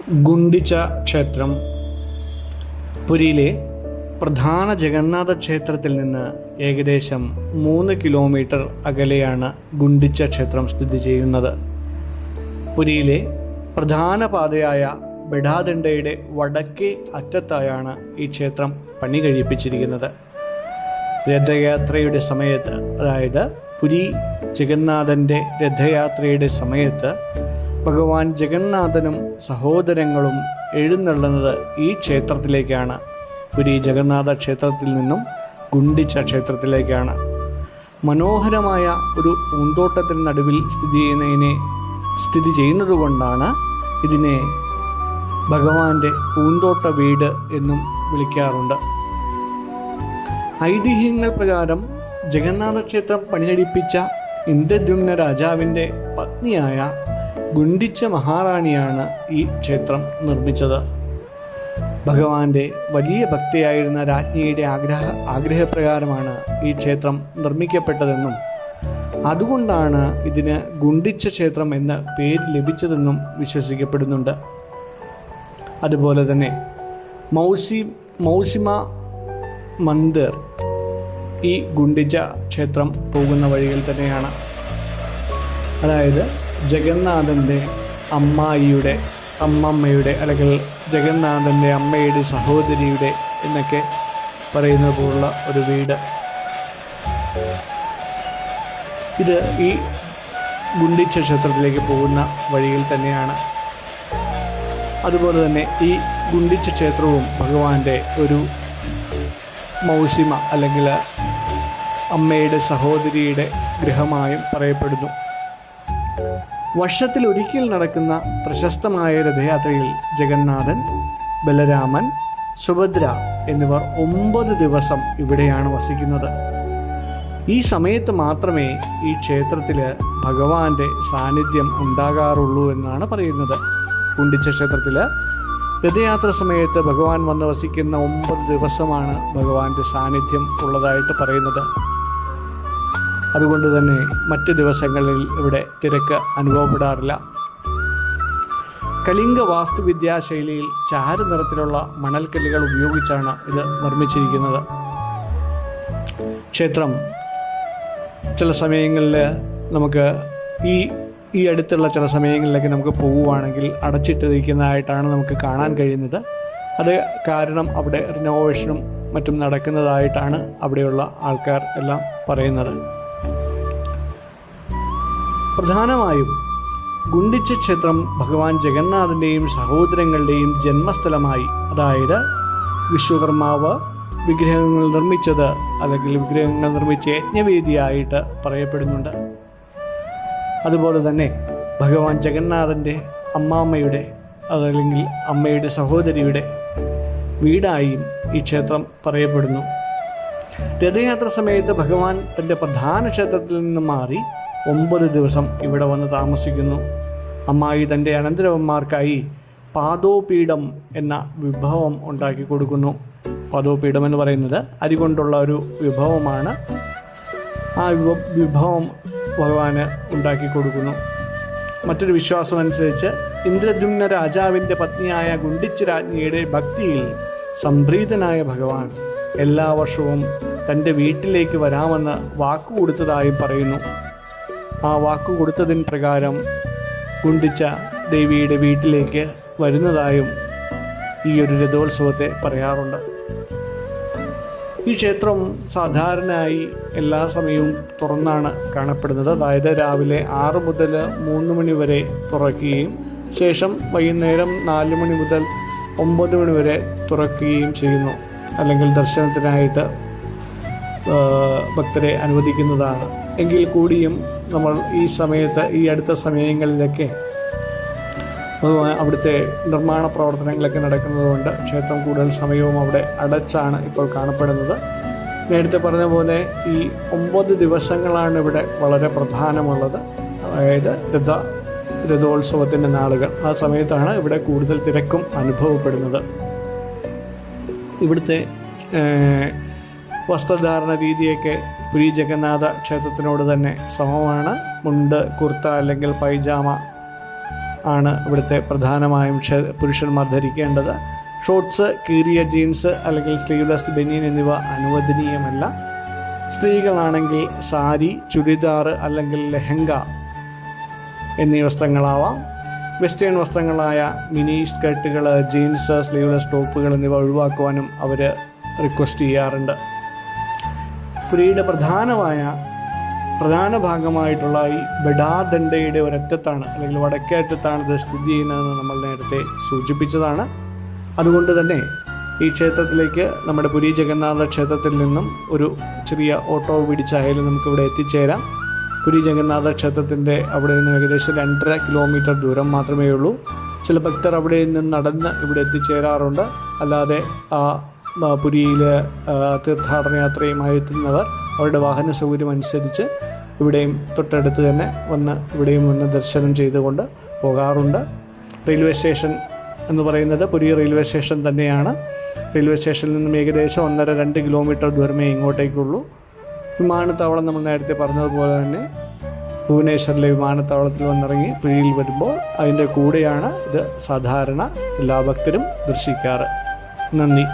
ഗുണ്ടിച്ച ക്ഷേത്രം പുരിയിലെ പ്രധാന ജഗന്നാഥ ക്ഷേത്രത്തിൽ നിന്ന് ഏകദേശം 3 കിലോമീറ്റർ അകലെയാണ് ഗുണ്ടിച്ച ക്ഷേത്രം സ്ഥിതി ചെയ്യുന്നത്. പുരിയിലെ പ്രധാന പാതയായ ബെഡാദണ്ഡയുടെ വടക്കേ അറ്റത്തായാണ് ഈ ക്ഷേത്രം പണി കഴിപ്പിച്ചിരിക്കുന്നത്. രഥയാത്രയുടെ സമയത്ത്, അതായത് പുരി ജഗന്നാഥൻ്റെ രഥയാത്രയുടെ സമയത്ത് ഭഗവാൻ ജഗന്നാഥനും സഹോദരങ്ങളും എഴുന്നള്ളുന്നത് ഈ ക്ഷേത്രത്തിലേക്കാണ്. പുരി ജഗന്നാഥ ക്ഷേത്രത്തിൽ നിന്നും ഗുണ്ടിച്ച ക്ഷേത്രത്തിലേക്കാണ്. മനോഹരമായ ഒരു പൂന്തോട്ടത്തിന് നടുവിൽ സ്ഥിതി ചെയ്യുന്നതുകൊണ്ടാണ് ഇതിനെ ഭഗവാന്റെ പൂന്തോട്ട വീട് എന്നും വിളിക്കാറുണ്ട്. ഐതിഹ്യങ്ങൾ പ്രകാരം ജഗന്നാഥ ക്ഷേത്രം പണികഴിപ്പിച്ച ഇന്ദ്രദ്യുമ്ന രാജാവിൻ്റെ പത്നിയായ ഗുണ്ടിച്ച മഹാറാണിയാണ് ഈ ക്ഷേത്രം നിർമ്മിച്ചത്. ഭഗവാന്റെ വലിയ ഭക്തിയായിരുന്ന രാജ്ഞിയുടെ ആഗ്രഹപ്രകാരമാണ് ഈ ക്ഷേത്രം നിർമ്മിക്കപ്പെട്ടതെന്നും അതുകൊണ്ടാണ് ഇതിന് ഗുണ്ടിച്ച ക്ഷേത്രം എന്ന പേര് ലഭിച്ചതെന്നും വിശ്വസിക്കപ്പെടുന്നുണ്ട്. അതുപോലെ തന്നെ മൗസിമ മന്ദിർ ഈ ഗുണ്ടിച്ച ക്ഷേത്രം പോകുന്ന വഴിയിൽ തന്നെയാണ്. അതായത് ജഗന്നാഥൻ്റെ അമ്മമ്മയുടെ അല്ലെങ്കിൽ ജഗന്നാഥൻ്റെ അമ്മയുടെ സഹോദരിയുടെ എന്നൊക്കെ പറയുന്നത് പോലുള്ള ഒരു വീട്. ഇത് ഈ ഗുണ്ടിച്ച ക്ഷേത്രത്തിലേക്ക് പോകുന്ന വഴിയിൽ തന്നെയാണ്. അതുപോലെ തന്നെ ഈ ഗുണ്ടിച്ച ക്ഷേത്രവും ഭഗവാന്റെ ഒരു മൗസിമ അല്ലെങ്കിൽ അമ്മയുടെ സഹോദരിയുടെ ഗൃഹമായും പറയപ്പെടുന്നു. വർഷത്തിൽ ഒരിക്കൽ നടക്കുന്ന പ്രശസ്തമായ രഥയാത്രയിൽ ജഗന്നാഥൻ, ബലരാമൻ, സുഭദ്ര എന്നിവർ 9 ദിവസം ഇവിടെയാണ് വസിക്കുന്നത്. ഈ സമയത്ത് മാത്രമേ ഈ ക്ഷേത്രത്തിൽ ഭഗവാന്റെ സാന്നിധ്യം ഉണ്ടാകാറുള്ളൂ എന്നാണ് പറയുന്നത്. ഗുണ്ടിച്ച ക്ഷേത്രത്തിൽ രഥയാത്ര സമയത്ത് ഭഗവാൻ വന്ന് വസിക്കുന്ന 9 ദിവസമാണ് ഭഗവാന്റെ സാന്നിധ്യം ഉള്ളതായിട്ട് പറയുന്നത്. അതുകൊണ്ട് തന്നെ മറ്റ് ദിവസങ്ങളിൽ ഇവിടെ തിരക്ക് അനുഭവപ്പെടാറില്ല. കലിംഗ വാസ്തുവിദ്യാശൈലിയിൽ ചാരനിറത്തിലുള്ള മണൽക്കല്ലുകൾ ഉപയോഗിച്ചാണ് ഇത് നിർമ്മിച്ചിരിക്കുന്നത്. ക്ഷേത്രം ചില സമയങ്ങളിൽ നമുക്ക് ഈ അടുത്തുള്ള ചില സമയങ്ങളിലൊക്കെ നമുക്ക് പോവുകയാണെങ്കിൽ അടച്ചിട്ടിരിക്കുന്നതായിട്ടാണ് നമുക്ക് കാണാൻ കഴിയുന്നത്. അത് കാരണം അവിടെ റിനോവേഷനും മറ്റും നടക്കുന്നതായിട്ടാണ് അവിടെയുള്ള ആൾക്കാർ എല്ലാം പറയുന്നത്. പ്രധാനമായും ഗുണ്ടിച്ച ക്ഷേത്രം ഭഗവാൻ ജഗന്നാഥൻ്റെയും സഹോദരങ്ങളുടെയും ജന്മസ്ഥലമായി, അതായത് വിശ്വകർമാവ് വിഗ്രഹങ്ങൾ നിർമ്മിച്ച യജ്ഞവേദിയായിട്ട് പറയപ്പെടുന്നുണ്ട്. അതുപോലെ തന്നെ ഭഗവാൻ ജഗന്നാഥൻ്റെ അമ്മാമ്മയുടെ അതല്ലെങ്കിൽ അമ്മയുടെ സഹോദരിയുടെ വീടായും ഈ ക്ഷേത്രം പറയപ്പെടുന്നു. രഥയാത്ര സമയത്ത് ഭഗവാൻ തൻ്റെ പ്രധാന ക്ഷേത്രത്തിൽ നിന്ന് മാറി 9 ദിവസം ഇവിടെ വന്ന് താമസിക്കുന്നു. അമ്മായി തൻ്റെ അനന്തരവന്മാർക്കായി പാദോപീഠം എന്ന വിഭവം ഉണ്ടാക്കി കൊടുക്കുന്നു. പാദോപീഠം എന്ന് പറയുന്നത് അരി കൊണ്ടുള്ള ഒരു വിഭവമാണ്. ആ വിഭവം ഭഗവാന് ഉണ്ടാക്കി കൊടുക്കുന്നു. മറ്റൊരു വിശ്വാസം അനുസരിച്ച് ഇന്ദ്രദ്യുമ്ന രാജാവിൻ്റെ പത്നിയായ ഗുണ്ടിച്ച രാജ്ഞിയുടെ ഭക്തിയിൽ സംപ്രീതനായ ഭഗവാൻ എല്ലാ വർഷവും തൻ്റെ വീട്ടിലേക്ക് വരാമെന്ന് വാക്കുകൊടുത്തതായും പറയുന്നു. ആ വാക്കുകൊടുത്തതിന് പ്രകാരം ഗുണ്ടിച്ച ദേവിയുടെ വീട്ടിലേക്ക് വരുന്നതായും ഈ ഒരു രഥോത്സവത്തെ പറയാറുണ്ട്. ഈ ക്ഷേത്രം സാധാരണയായി എല്ലാ സമയവും തുറന്നാണ് കാണപ്പെടുന്നത്. അതായത് രാവിലെ 6 മുതൽ 3 മണി വരെ തുറക്കുകയും ശേഷം വൈകുന്നേരം 4 മണി മുതൽ 9 മണി വരെ തുറക്കുകയും ചെയ്യുന്നു. അല്ലെങ്കിൽ ദർശനത്തിനായിട്ട് ഭക്തരെ അനുവദിക്കുന്നതാണ്. എങ്കിൽ കൂടിയും നമ്മൾ ഈ അടുത്ത സമയങ്ങളിലൊക്കെ അവിടുത്തെ നിർമ്മാണ പ്രവർത്തനങ്ങളൊക്കെ നടക്കുന്നതുകൊണ്ട് ക്ഷേത്രം കൂടുതൽ സമയവും അവിടെ അടച്ചാണ് ഇപ്പോൾ കാണപ്പെടുന്നത്. നേരത്തെ പറഞ്ഞ പോലെ ഈ 9 ദിവസങ്ങളാണ് ഇവിടെ വളരെ പ്രധാനമുള്ളത്. അതായത് രഥോത്സവത്തിൻ്റെ നാളുകൾ. ആ സമയത്താണ് ഇവിടെ കൂടുതൽ തിരക്കും അനുഭവപ്പെടുന്നത്. ഇവിടുത്തെ വസ്ത്രധാരണ രീതിയൊക്കെ പുരി ജഗന്നാഥ ക്ഷേത്രത്തിനോട് തന്നെ സമമാണ്. മുണ്ട്, കുർത്ത അല്ലെങ്കിൽ പൈജാമ ആണ് ഇവിടുത്തെ പ്രധാനമായും പുരുഷന്മാർ ധരിക്കേണ്ടത്. ഷോർട്ട്സ്, കീറിയ ജീൻസ് അല്ലെങ്കിൽ സ്ലീവ്ലെസ് ബനിയൻ എന്നിവ അനുവദനീയമല്ല. സ്ത്രീകളാണെങ്കിൽ സാരി, ചുരിദാർ അല്ലെങ്കിൽ ലെഹങ്ക എന്നീ വസ്ത്രങ്ങളാവാം. വെസ്റ്റേൺ വസ്ത്രങ്ങളായ മിനി സ്കർട്ടുകൾ, ജീൻസ്, സ്ലീവ്ലെസ് ടോപ്പുകൾ എന്നിവ ഒഴിവാക്കുവാനും അവർ റിക്വസ്റ്റ് ചെയ്യാറുണ്ട്. പുരിയുടെ പ്രധാന ഭാഗമായിട്ടുള്ള ഈ ബഡാദണ്ഡയുടെ ഒരറ്റത്താണ് അല്ലെങ്കിൽ വടക്കേ അറ്റത്താണ് ഇത് സ്ഥിതി ചെയ്യുന്നതെന്ന് നമ്മൾ നേരത്തെ സൂചിപ്പിച്ചതാണ്. അതുകൊണ്ട് തന്നെ ഈ ക്ഷേത്രത്തിലേക്ക് നമ്മുടെ പുരി ജഗന്നാഥ ക്ഷേത്രത്തിൽ നിന്നും ഒരു ചെറിയ ഓട്ടോ പിടിച്ചായാലും നമുക്കിവിടെ എത്തിച്ചേരാം. പുരി ജഗന്നാഥ ക്ഷേത്രത്തിൻ്റെ അവിടെ നിന്ന് ഏകദേശം 2.5 കിലോമീറ്റർ ദൂരം മാത്രമേ ഉള്ളൂ. ചില ഭക്തർ അവിടെ നിന്ന് നടന്ന് ഇവിടെ എത്തിച്ചേരാറുണ്ട്. അല്ലാതെ പുരിയിൽ തീർത്ഥാടന യാത്രയുമായി എത്തുന്നവർ അവരുടെ വാഹന സൗകര്യം അനുസരിച്ച് ഇവിടെയും തൊട്ടടുത്ത് തന്നെ ഇവിടെയും വന്ന് ദർശനം ചെയ്തുകൊണ്ട് പോകാറുണ്ട്. റെയിൽവേ സ്റ്റേഷൻ എന്ന് പറയുന്നത് പുരി റെയിൽവേ സ്റ്റേഷൻ തന്നെയാണ്. റെയിൽവേ സ്റ്റേഷനിൽ നിന്നും ഏകദേശം 1.5-2 കിലോമീറ്റർ ദൂരമേ ഇങ്ങോട്ടേക്കുള്ളൂ. വിമാനത്താവളം നമ്മൾ നേരത്തെ പറഞ്ഞതുപോലെ തന്നെ ഭുവനേശ്വറിലെ വിമാനത്താവളത്തിൽ വന്നിറങ്ങി പുരിയിൽ വരുമ്പോൾ അതിൻ്റെ കൂടെയാണ് ഇത് സാധാരണ എല്ലാ ഭക്തരും ദർശിക്കാറ്. നന്ദി.